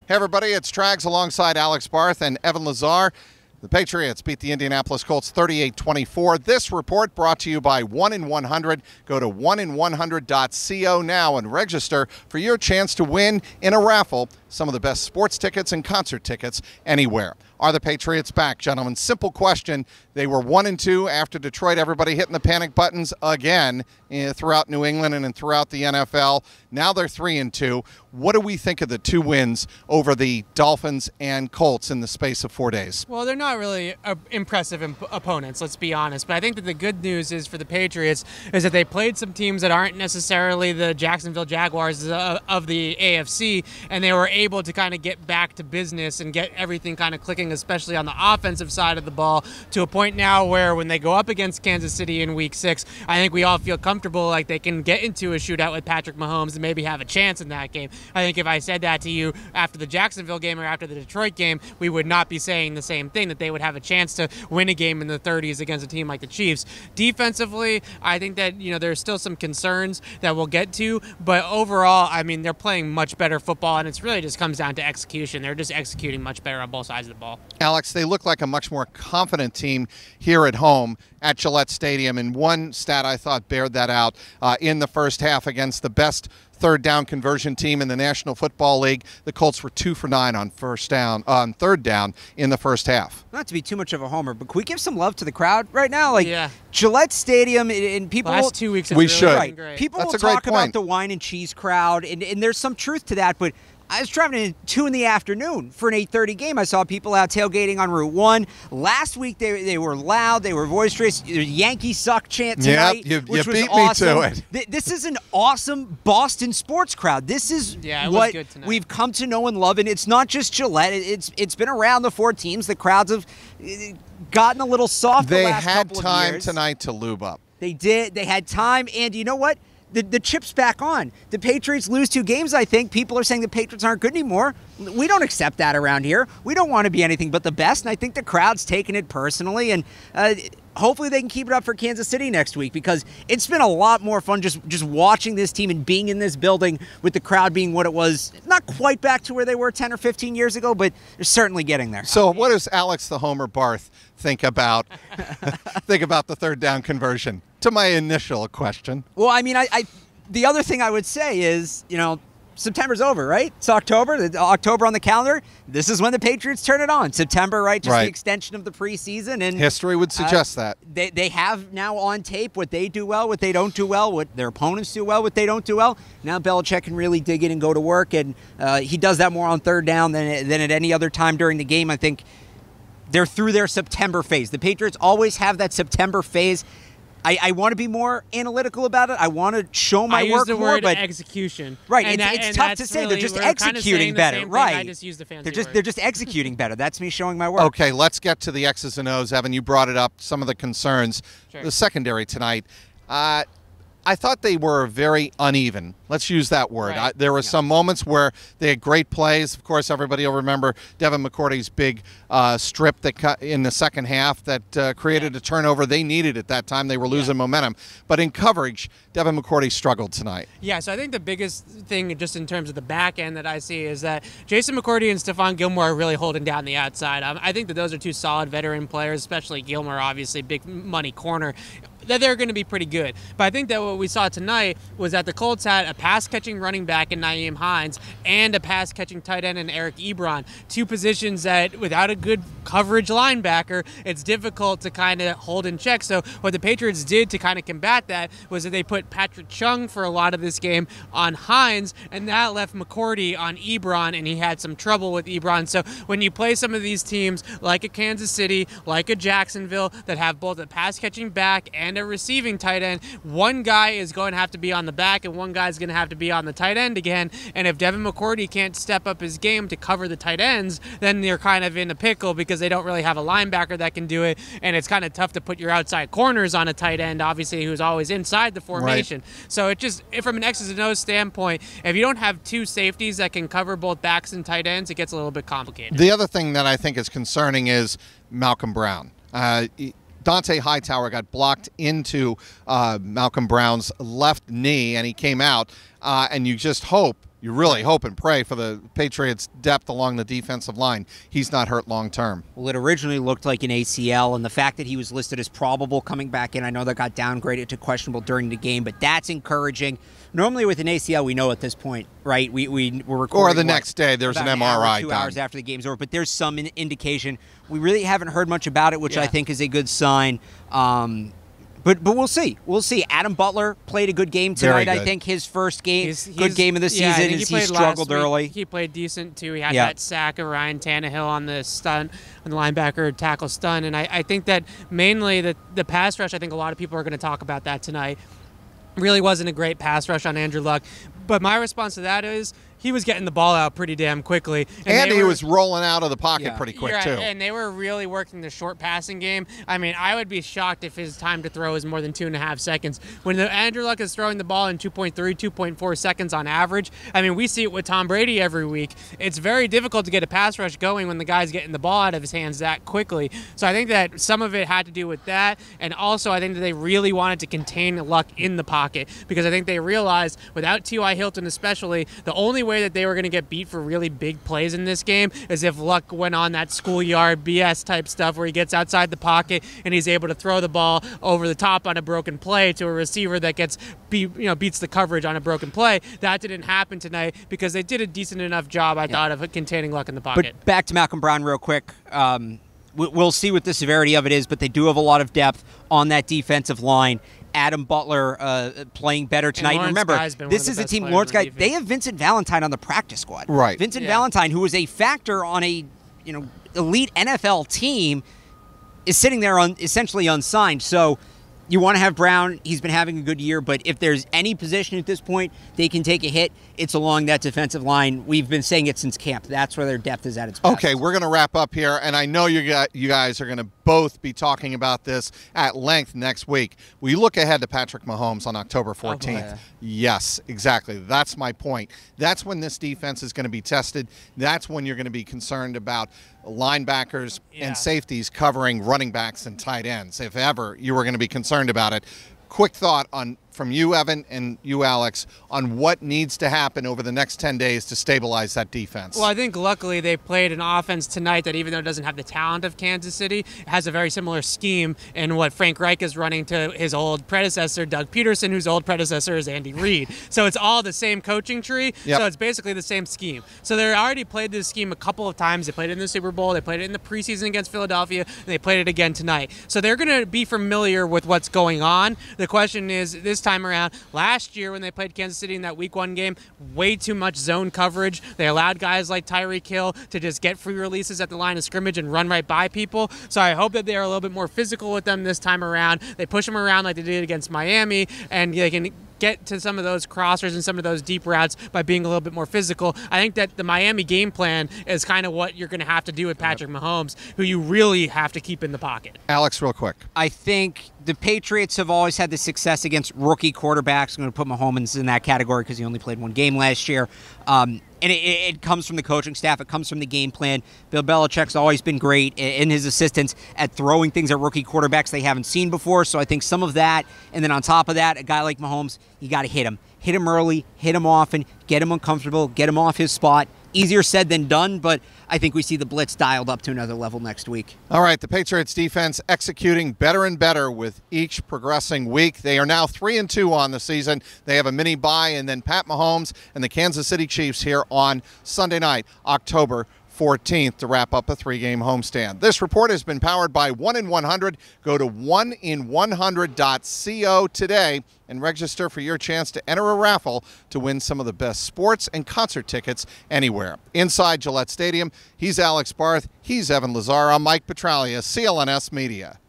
Hey everybody, it's Trags alongside Alex Barth and Ecvan Lazar. The Patriots beat the Indianapolis Colts 38-24. This report brought to you by 1-in-100. Go to 1in100.co now and register for your chance to win in a raffle some of the best sports tickets and concert tickets anywhere. Are the Patriots back, gentlemen? Simple question. They were 1-2 after Detroit. Everybody hitting the panic buttons again throughout New England and throughout the NFL. Now they're 3-2. What do we think of the two wins over the Dolphins and Colts in the space of 4 days? Well, they're not really impressive opponents, let's be honest. But I think that the good news is for the Patriots is that they played some teams that aren't necessarily the Jacksonville Jaguars of the AFC, and they were able to kind of get back to business and get everything kind of clicking, especially on the offensive side of the ball, to a point now where when they go up against Kansas City in Week 6, I think we all feel comfortable like they can get into a shootout with Patrick Mahomes and maybe have a chance in that game. I think if I said that to you after the Jacksonville game or after the Detroit game, we would not be saying the same thing, that they would have a chance to win a game in the 30s against a team like the Chiefs. Defensively, I think that, there's still some concerns that we'll get to, but overall, I mean, they're playing much better football, and it's really just comes down to execution. They're just executing much better on both sides of the ball. Alex, they look like a much more confident team here at home at Gillette Stadium, and one stat I thought bared that out in the first half against the best third down conversion team in the National Football League. The Colts were 2 for 9 on third down in the first half. Not to be too much of a homer, but can we give some love to the crowd right now? Yeah. Gillette Stadium, and people... Last 2 weeks we really should. been great. People That's will a great talk point. about the wine and cheese crowd, and there's some truth to that, but I was driving at 2 in the afternoon for an 8:30 game. I saw people out tailgating on Route 1. Last week, they were loud. They were boisterous. Yankees suck chant tonight, Yep, which you was beat awesome. me to it. This is an awesome Boston sports crowd. This is what we've come to know and love, and it's not just Gillette. It's been around the four teams. The crowds have gotten a little soft the last couple of years. They had time tonight to lube up. They did. They had time, and you know what? The chip's back on. The Patriots lose 2 games, I think. People are saying the Patriots aren't good anymore. We don't accept that around here. We don't want to be anything but the best, and I think the crowd's taking it personally, and hopefully they can keep it up for Kansas City next week, because it's been a lot more fun just watching this team and being in this building with the crowd being what it was. Not quite back to where they were 10 or 15 years ago, but they're certainly getting there. So what does Alex the Homer Barth think about the third down conversion? To my initial question. Well, I mean, the other thing I would say is, September's over, right? It's October on the calendar. This is when the Patriots turn it on. September, right? Just the extension of the preseason. And history would suggest that. They have now on tape what they do well, what they don't do well, what their opponents do well, what they don't do well. Now Belichick can really dig in and go to work, and he does that more on third down than at any other time during the game. I think they're through their September phase. The Patriots always have that September phase. I want to be more analytical about it. I want to show my work more. I use the word but execution. Right, it's tough to say. They're just executing better. Right. I just used the fancy They're just executing better. That's me showing my work. Okay, let's get to the X's and O's. Ecvan, you brought it up, some of the concerns. Sure. The secondary tonight. I thought they were very uneven. Let's use that word. Right. There were some moments where they had great plays. Of course, everybody will remember Devin McCourty's big strip that cut in the second half that created a turnover they needed at that time. They were losing momentum. But in coverage, Devin McCourty struggled tonight. Yeah, so I think the biggest thing just in terms of the back end that I see is that Jason McCourty and Stephon Gilmore are really holding down the outside. I think that those are 2 solid veteran players, especially Gilmore, obviously, big money corner, that they're going to be pretty good. But I think that what we saw tonight was that the Colts had a pass-catching running back in Nyheim Hines and a pass-catching tight end in Eric Ebron, 2 positions that without a good coverage linebacker, it's difficult to kind of hold in check. So what the Patriots did to kind of combat that was that they put Patrick Chung for a lot of this game on Hines, and that left McCourty on Ebron, and he had some trouble with Ebron. So when you play some of these teams like a Kansas City, like a Jacksonville, that have both a pass-catching back and a receiving tight end, one guy is going to have to be on the back and one guy's going to have to be on the tight end again. And if Devin McCourty can't step up his game to cover the tight ends, then they're kind of in a pickle because they don't really have a linebacker that can do it, and it's kind of tough to put your outside corners on a tight end, obviously, who's always inside the formation. Right. So it just, from an X's and O's standpoint, if you don't have 2 safeties that can cover both backs and tight ends, it gets a little bit complicated. The other thing that I think is concerning is Malcolm Brown. Dante Hightower got blocked into Malcolm Brown's left knee, and he came out. And you just hope you really hope and pray for the Patriots' depth along the defensive line. He's not hurt long term. Well, it originally looked like an ACL, and the fact that he was listed as probable coming back in, I know that got downgraded to questionable during the game, but that's encouraging. Normally with an ACL, we know at this point, right? We're recording. Or the next day, there's an about MRI 2 done. hours after the game's over, but there's some indication. We really haven't heard much about it, which I think is a good sign. But we'll see. We'll see. Adam Butler played a good game tonight. I think his first game, good game of the season. I think he struggled early. He played decent too. He had that sack of Ryan Tannehill on the stunt, on the linebacker tackle stun, and I think that mainly the pass rush. I think a lot of people are going to talk about that tonight. Really wasn't a great pass rush on Andrew Luck. But my response to that is he was getting the ball out pretty damn quickly. And he was rolling out of the pocket pretty quick, too. And they were really working the short passing game. I mean, I would be shocked if his time to throw is more than 2.5 seconds. When Andrew Luck is throwing the ball in 2.3, 2.4 seconds on average, I mean, we see it with Tom Brady every week. It's very difficult to get a pass rush going when the guy's getting the ball out of his hands that quickly. So I think that some of it had to do with that. And also, I think that they really wanted to contain Luck in the pocket because I think they realized without T.Y. Hilton especially, the only way that they were going to get beat for really big plays in this game is if Luck went on that schoolyard BS type stuff where he gets outside the pocket and he's able to throw the ball over the top on a broken play to a receiver that gets beats the coverage on a broken play. That didn't happen tonight because they did a decent enough job, I thought, of containing Luck in the pocket. But back to Malcolm Brown real quick. We'll see what the severity of it is, but they do have a lot of depth on that defensive line. Adam Butler playing better tonight. And remember, this is a team, Lawrence Guy, they have Vincent Valentine on the practice squad. Right. Vincent Valentine, who was a factor on a elite NFL team, is sitting there essentially unsigned. So you want to have Brown. He's been having a good year, but if there's any position at this point they can take a hit, it's along that defensive line. We've been saying it since camp. That's where their depth is at its best. Okay, we're going to wrap up here, and I know you guys are going to both be talking about this at length next week. We look ahead to Patrick Mahomes on October 14th. Yes, exactly. That's my point. That's when this defense is going to be tested. That's when you're going to be concerned about linebackers and safeties covering running backs and tight ends, if ever you were going to be concerned about it. Quick thought from you, Evan, and you, Alex, on what needs to happen over the next 10 days to stabilize that defense. Well, I think luckily they played an offense tonight that even though it doesn't have the talent of Kansas City, has a very similar scheme in what Frank Reich is running to his old predecessor, Doug Peterson, whose old predecessor is Andy Reid. So it's all the same coaching tree, so it's basically the same scheme. So they already played this scheme a couple of times. They played it in the Super Bowl, they played it in the preseason against Philadelphia, and they played it again tonight. So they're going to be familiar with what's going on. The question is, this time around, last year when they played Kansas City in that Week 1 game, way too much zone coverage. They allowed guys like Tyreek Hill to just get free releases at the line of scrimmage and run right by people. So I hope that they are a little bit more physical with them this time around. They push them around like they did against Miami, and they can get to some of those crossers and some of those deep routes by being a little bit more physical. I think that the Miami game plan is kind of what you're going to have to do with Patrick Mahomes, who you really have to keep in the pocket. Alex, real quick. I think the Patriots have always had the success against rookie quarterbacks. I'm going to put Mahomes in that category because he only played 1 game last year. And it comes from the coaching staff. It comes from the game plan. Bill Belichick's always been great in his assistants at throwing things at rookie quarterbacks they haven't seen before. So I think some of that, and then on top of that, a guy like Mahomes, you got to hit him. Hit him early, hit him often, get him uncomfortable, get him off his spot. Easier said than done, but I think we see the blitz dialed up to another level next week. All right, the Patriots defense executing better and better with each progressing week. They are now 3-2 on the season. They have a mini bye, and then Pat Mahomes and the Kansas City Chiefs here on Sunday night, October 14th, to wrap up a 3-game homestand. This report has been powered by 1-in-100. Go to 1in100.co today and register for your chance to enter a raffle to win some of the best sports and concert tickets anywhere. Inside Gillette Stadium, he's Alex Barth, he's Ecvan Lazar, I'm Mike Petraglia, CLNS Media.